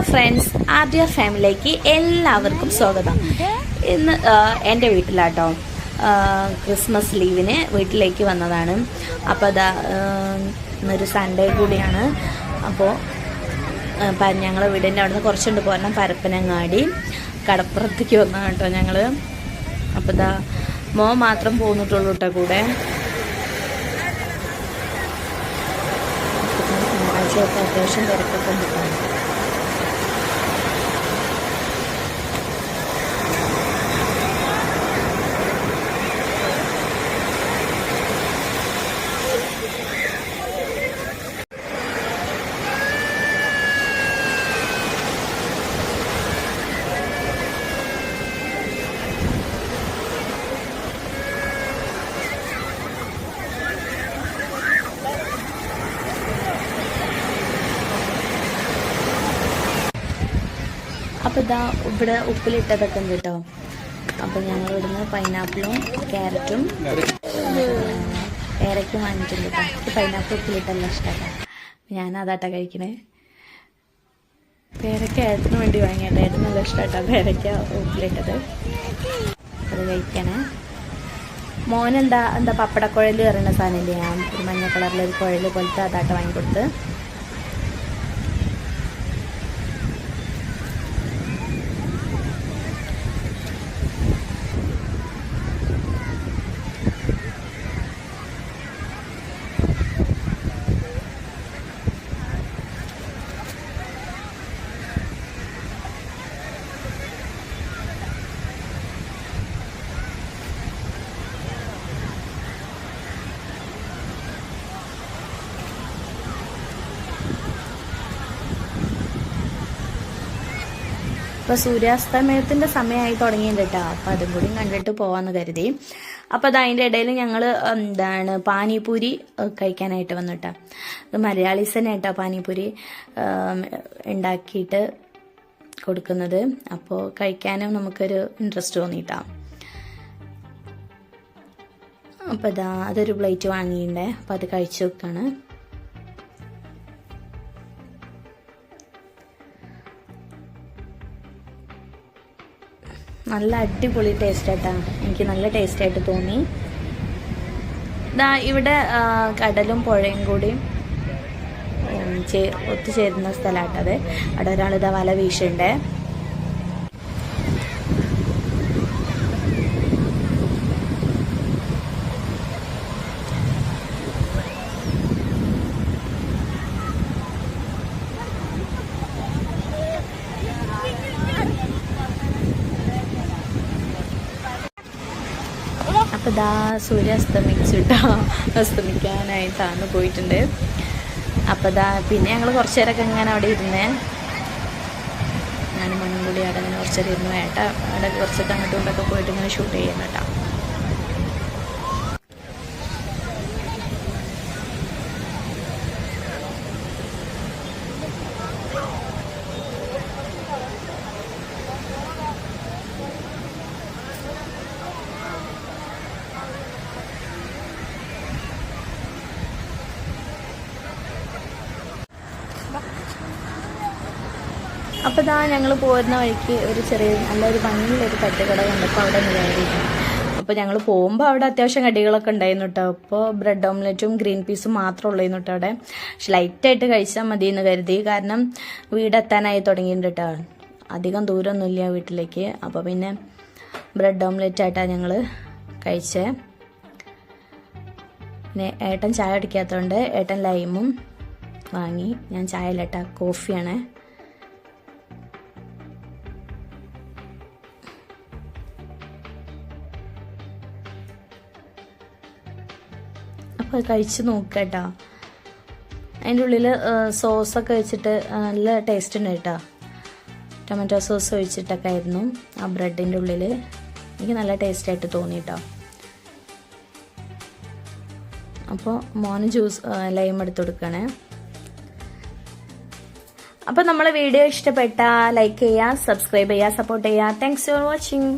Hello friends, ആദ്യ ഫാമിലിയിലേക്ക് എല്ലാവർക്കും സ്വാഗതം. ഇന്ന് എൻ്റെ വീട്ടിലാട്ടോ ക്രിസ്മസ് ലീവിന് വീട്ടിലേക്ക് വന്നതാണ്. അപ്പോൾ അതാ ഇന്നൊരു സൺഡേ കൂടിയാണ്. അപ്പോൾ ഞങ്ങൾ വീടിൻ്റെ അവിടെ നിന്ന് കുറച്ചുകൊണ്ട് പോരണം, പരപ്പനങ്ങാടി കടപ്പുറത്തേക്ക് വന്നതാണ് കേട്ടോ ഞങ്ങൾ. അപ്പോൾ ഇതാ മോൻ മാത്രം പോന്നിട്ടുള്ളൂ കേട്ടോ കൂടെ. ഞായറാഴ്ചയൊക്കെ അത്യാവശ്യം തിരക്കൊക്കെ കിട്ടാണ്. അപ്പോൾ ഇതാ ഇവിടെ ഉപ്പിലിട്ടതൊക്കെ ഉണ്ട് കേട്ടോ. അപ്പോൾ ഞങ്ങൾ ഇവിടുന്ന് പൈനാപ്പിളും ക്യാരറ്റും പേരയ്ക്കും വാങ്ങിയിട്ടുണ്ട് കേട്ടോ. എനിക്ക് പൈനാപ്പിൾ ഉപ്പിലിട്ടല്ല ഇഷ്ടമല്ല, ഞാൻ അതാട്ടാ കഴിക്കണേ. പേരയ്ക്ക ഏട്ടന് വേണ്ടി വാങ്ങിയാട്ടോ, ഏട്ടന് നല്ല ഇഷ്ടമായിട്ടോ പേരയ്ക്ക ഉപ്പിലിട്ടത്. അത് കഴിക്കണേ. മോനെന്താ പപ്പടക്കുഴൽ പറയുന്ന സാധനമില്ലേ, ഞാൻ ഒരു മഞ്ഞ കളറിലൊരു കുഴൽ പോലത്തെ അതാട്ട വാങ്ങിക്കൊടുത്ത്. അപ്പോൾ സൂര്യാസ്തമയത്തിൻ്റെ സമയമായി തുടങ്ങിയിട്ടുണ്ട് കേട്ടോ. അപ്പോൾ അതും കൂടി കണ്ടിട്ട് പോകാമെന്ന് കരുതി. അപ്പോൾ അത് അതിൻ്റെ ഇടയിൽ ഞങ്ങൾ പാനിപൂരി കഴിക്കാനായിട്ട് വന്നു കേട്ടോ. അത് മലയാളീസ് തന്നെ കേട്ടോ പാനിപൂരി ഉണ്ടാക്കിയിട്ട് കൊടുക്കുന്നത്. അപ്പോൾ കഴിക്കാനും നമുക്കൊരു ഇൻട്രസ്റ്റ് തോന്നിയിട്ടാ. അപ്പോൾ അതൊരു പ്ലേറ്റ് വാങ്ങിയിട്ടുണ്ടേ. അപ്പോൾ അത് കഴിച്ചു വെക്കാണ്. നല്ല അടിപൊളി ടേസ്റ്റ് ആയിട്ടാ, എനിക്ക് നല്ല ടേസ്റ്റ് ആയിട്ട് തോന്നി. ഇവിടെ കടലും പുഴയും കൂടി ഒത്തുചേരുന്ന സ്ഥലമാട്ടത്. അവിടെ ഒരാളിതാ വല വീശുണ്ടേ. അപ്പോൾ സൂര്യ അസ്തമിക്കാനായിട്ടാണ് പോയിട്ടുണ്ട്. അപ്പോൾ പിന്നെ ഞങ്ങൾ കുറച്ച് നേരമൊക്കെ ഇങ്ങനെ അവിടെ ഇരുന്നേ. ഞാനും മണ്ണും കൂടി അവിടെ ഇങ്ങനെ കുറച്ച് നേരം ഇരുന്നു. അവിടെ കുറച്ചൊക്കെ അങ്ങോട്ടും ഇങ്ങോട്ടൊക്കെ പോയിട്ട് ഇങ്ങനെ ഷൂട്ട് ചെയ്യുന്നു കേട്ടോ. അപ്പോൾ ഞങ്ങൾ പോരുന്ന വഴിക്ക് ഒരു നല്ലൊരു ഭംഗിയിലൊരു തട്ടുകട കണ്ടപ്പോൾ അവിടെ നിന്ന് കയറിയിരുന്നു. അപ്പോൾ ഞങ്ങൾ പോകുമ്പോൾ അവിടെ അത്യാവശ്യം കടികളൊക്കെ ഉണ്ടായിരുന്നു കേട്ടോ. അപ്പോൾ ബ്രെഡ് ഓംലെറ്റും ഗ്രീൻ പീസും മാത്രമേ ഉള്ളായിരുന്നു കേട്ടോ അവിടെ. പക്ഷെ ലൈറ്റായിട്ട് കഴിച്ചാൽ മതി എന്ന് കരുതി, കാരണം വീടെത്താനായി തുടങ്ങിയിട്ടുണ്ട് കേട്ടോ. അധികം ദൂരമൊന്നുമില്ല വീട്ടിലേക്ക്. അപ്പോൾ പിന്നെ ബ്രെഡ് ഓംലെറ്റ് ആയിട്ടാണ് ഞങ്ങൾ കഴിച്ചേ. പിന്നെ ഏട്ടൻ ചായ അടിക്കാത്തതുകൊണ്ട് ഏട്ടൻ ലൈമും വാങ്ങി. ഞാൻ ചായ അല്ല കേട്ടോ, കോഫിയാണ്. അപ്പോൾ കഴിച്ച് നോക്കുക കേട്ടോ. അതിൻ്റെ ഉള്ളിൽ സോസൊക്കെ വെച്ചിട്ട് നല്ല ടേസ്റ്റ് ഉണ്ട് കേട്ടോ. ടൊമാറ്റോ സോസ് ഒഴിച്ചിട്ടൊക്കെ ആയിരുന്നു ആ ബ്രെഡിൻ്റെ ഉള്ളിൽ. എനിക്ക് നല്ല ടേസ്റ്റായിട്ട് തോന്നി കേട്ടോ. അപ്പോൾ മോന് ലൈം എടുത്ത് കൊടുക്കണേ. അപ്പോൾ നമ്മളെ വീഡിയോ ഇഷ്ടപ്പെട്ടാൽ ലൈക്ക് ചെയ്യുക, സബ്സ്ക്രൈബ് ചെയ്യുക, സപ്പോർട്ട് ചെയ്യുക. Thanks for watching.